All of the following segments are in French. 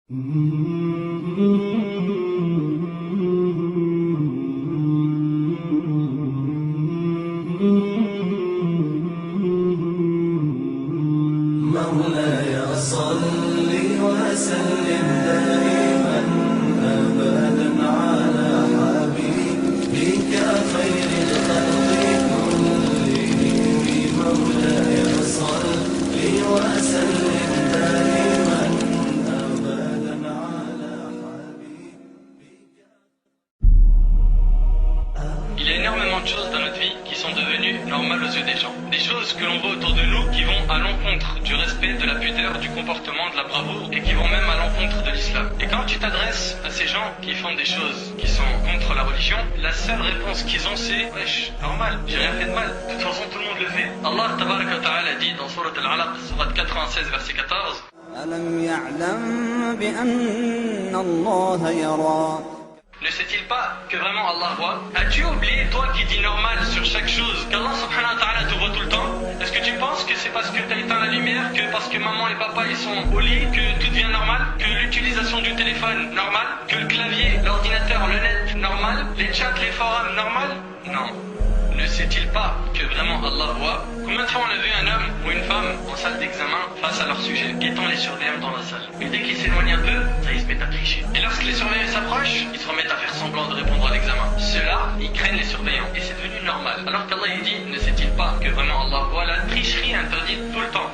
مولاي صل وسلم دائما أبدا على حبيبك خير الخلق كلهم. مولاي صل وسلم دائما أبدا على حبيبك. Il y a énormément de choses dans notre vie qui sont devenues normales aux yeux des gens. Des choses que l'on voit autour de nous qui vont à l'encontre du respect, de la pudeur, du comportement, de la bravoure et qui vont même à l'encontre de l'islam. Et quand tu t'adresses à ces gens qui font des choses qui sont contre la religion, la seule réponse qu'ils ont c'est « Wesh, normal, j'ai rien fait de mal. De toute façon tout le monde le fait. » Allah tabaraka wa ta'ala dit dans Surat Al-Alaq, Surat 96 verset 14 ألم يعلم بأن الله يرى. Ne sait-il pas que vraiment Allah voit? As-tu oublié, toi qui dis normal sur chaque chose, qu'Allah subhanahu wa ta'ala te voit tout le temps? Est-ce que tu penses que c'est parce que tu as éteint la lumière, que parce que maman et papa ils sont au lit, que tout devient normal? Que l'utilisation du téléphone, normal? Que le clavier, l'ordinateur, le net, normal? Les chats, les forums, normal? Non. Ne sait-il pas que vraiment Allah voit? Combien de fois on a vu un homme ou une femme en salle d'examen face à leur sujet, guettant les surveillants dans la salle? Et dès qu'ils s'éloignent un peu, ça ils se mettent à tricher. Et lorsque les surveillants s'approchent, ils se remettent à faire semblant de répondre à l'examen. Ceux-là, ils craignent les surveillants et c'est devenu normal. Alors qu'Allah il dit, ne sait-il pas que vraiment Allah voit la tricherie interdite tout le temps,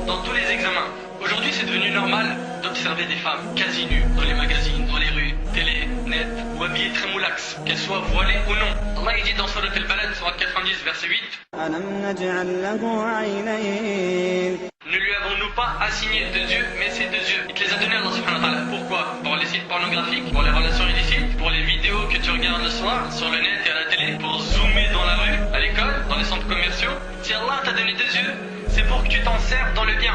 dans tous les examens. Aujourd'hui c'est devenu normal d'observer des femmes quasi nues dans les magazines, dans les rues, télé, net ou habillées très moulax, qu'elles soient voilées ou non. Allah il dit dans Surat Al-Balad, Surat 90 verset 8 ألم نجعل له عينين. Ne lui avons-nous pas assigné deux yeux, mais ces deux yeux, il te les a donnés Allah subhanahu wa ta'ala. Pourquoi? Pour les sites pornographiques, pour les relations illicites, pour les vidéos que tu regardes le soir sur le net et à la télé, pour zoomer dans la rue, à l'école, dans les centres commerciaux. Si Allah t'a donné deux yeux, c'est pour que tu t'en serves dans le bien.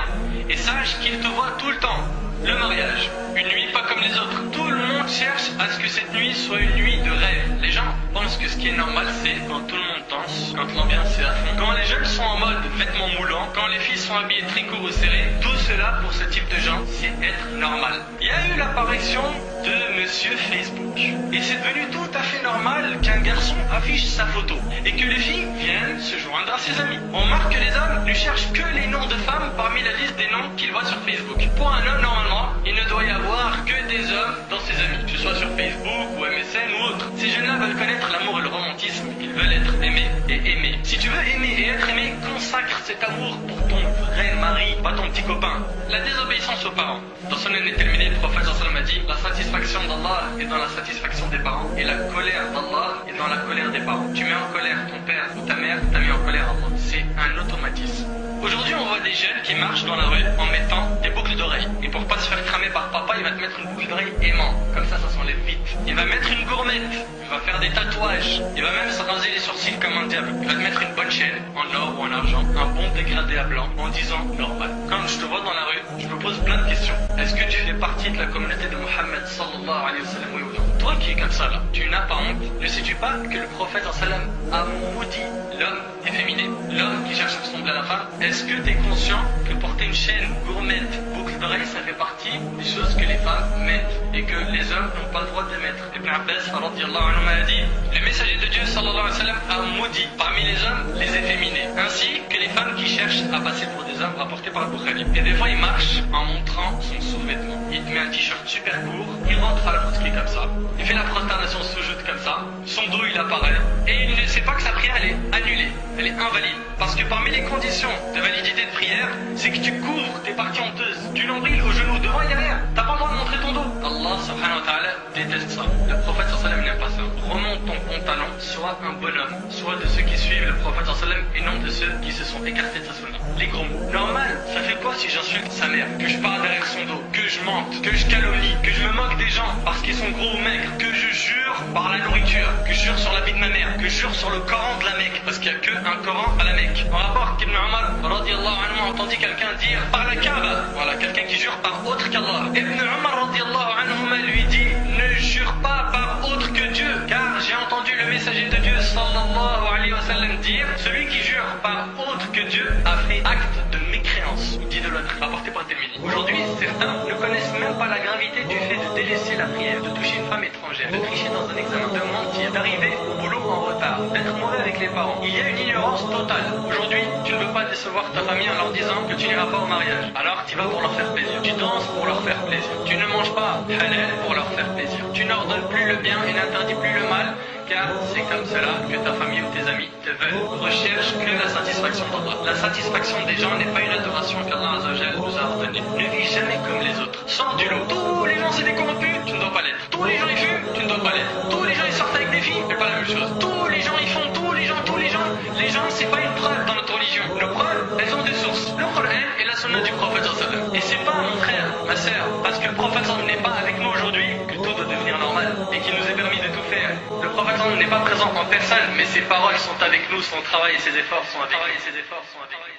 Et sache qu'il te voit tout le temps. Le mariage, une nuit pas comme les autres. Tout le monde cherche à ce que cette nuit soit une nuit de rêve. Les gens pensent que ce qui est normal c'est quand tout le monde danse, quand l'ambiance est à fond, quand les jeunes sont en mode vêtements moulants, quand les filles sont habillées très court ou serré. Tout cela pour ce type de gens c'est être normal. Il y a eu l'apparition de Monsieur Facebook. Et c'est devenu tout à fait normal qu'un garçon affiche sa photo et que les filles viennent se joindre à ses amis. On remarque que les hommes ne cherchent que les noms de femmes parmi la liste des noms qu'ils voient sur Facebook. Pour un homme normalement, il ne doit y avoir que des hommes dans ses amis, que ce soit sur Facebook ou MSN ou autre. Ces jeunes-là veulent connaître l'amour et le romantisme, ils veulent être aimés et aimés. Si tu veux aimer et être aimé, consacre cet amour pour ton vrai mari, pas ton petit copain. La désobéissance aux parents. Dans son année terminée, le prophète sallallahu alayhi wa sallam a dit, la satisfaction d'Allah est dans la satisfaction des parents et la colère d'Allah est dans la colère des parents. Tu mets en colère ton père ou ta mère, t'as mis en colère Allah. C'est un automatisme. Aujourd'hui, on voit des jeunes qui marchent dans la rue en mettant des boucles d'oreilles. Et pour pas se faire cramer par papa, il va te mettre une boucle d'oreille aimant. Comme ça s'enlève vite. Il va mettre une gourmette. Il va faire des tatouages. Il va même se raser les sourcils comme un diable. Il va te mettre une bonne chaîne, en or ou en argent, un bon dégradé à blanc, en disant normal. Quand je te vois dans la rue, je me pose plein de questions. Est-ce que tu fais partie de la communauté de Mohammed sallallahu alayhi wa sallam, oui ou non? Toi qui es comme ça là, tu n'as pas honte? Ne sais-tu pas que le prophète sallam a maudit l'homme efféminé, l'homme qui cherche à ressembler à la femme? Est-ce que tu es conscient que porter une chaîne, gourmette, boucle d'oreille, ça fait partie des choses que les femmes mettent et que les hommes n'ont pas le droit de mettre? Ibn Abbas radiyallahu anhu a dit, le messager de Dieu sallallahu alayhi wa sallam a maudit parmi les hommes les efféminés, ainsi que les femmes qui cherchent à passer pour des hommes, rapportés par le Bukhari. Et des fois il marche en montrant son sous-vêtement. Il te met un t-shirt super court, il rentre à la mosquée comme ça, il fait la prosternation sous-joute comme ça, son dos il apparaît, et il ne sait pas que sa prière elle est annulée, elle est invalide. Parce que parmi les conditions de validité de prière, c'est que tu couvres tes parties honteuses, du nombril au genou, devant et derrière. T'as pas le droit de montrer ton dos. Allah subhanahu wa ta'ala déteste ça. Le prophète sallallahu alayhi wa sallam n'aime pas ça. Remonte ton pantalon, sois un bonhomme, sois de ceux qui suivent le prophète sallallahu alayhi wa sallam et non de ceux qui se sont écartés de sa sunna. Les gros mots. Normal, ça fait quoi si j'insulte sa mère, que je parle derrière son dos, que je mente, que je calomnie, que je me moque des gens parce qu'ils sont gros ou maigres, que je jure par la nourriture, que je jure sur la vie de ma mère, que je jure sur le Coran de la Mecque, parce qu'il n'y a qu'un Coran à la Mecque. En rapport qu'Ibn Umar radiyallahu anhu a entendu quelqu'un dire par la Kaaba, voilà, quelqu'un qui jure par autre qu'Allah. Ibn Umar radiyallahu anhu lui dit, ne jure pas par autre que Dieu, car j'ai entendu le messager de Dieu sallallahu alayhi wa sallam dire, celui qui jure par autre que Dieu a fait acte de mécréance, d'idolâtrie, rapporté par Tirmidhi. Aujourd'hui, certains ne connaissent même pas la gravité du fait de délaisser la prière, de toucher une femme étrangère, de tricher dans un examen, de mentir, d'arriver au boulot en retard, d'être mauvais avec les parents. Il y a une ignorance totale. Aujourd'hui, tu ne veux pas décevoir ta famille en leur disant que tu n'iras pas au mariage. Alors tu vas pour leur faire plaisir. Tu danses pour leur faire plaisir. Tu ne manges pas halal pour leur faire plaisir. Tu n'ordonnes plus le bien et n'interdis plus le mal, car c'est comme cela que ta famille ou tes amis te veulent. Recherche que la satisfaction d'Allah. La satisfaction des gens n'est pas une adoration qu'Allah Azzawajal nous a ordonnée. Ne vis jamais comme les autres. Sors du lot. Tous les gens c'est des corrompus, tu ne dois pas l'être. Tous les gens ils fument, tu ne dois pas l'être. Tous les gens ils sortent avec des filles, c'est pas la même chose. Tous les gens ils font, les gens c'est pas une preuve dans notre religion. Nos preuves, elles ont des sources. Le Coran et la Sunna du prophète sallallahu. Et c'est pas mon frère, ma sœur, parce que le prophète sallallahu n'est pas avec nous aujourd'hui que tout doit devenir normal et qu'il nous est permis de tout faire. Le prophète sallallahu n'est pas présent en personne, mais ses paroles sont avec nous, son travail et ses efforts sont avec nous.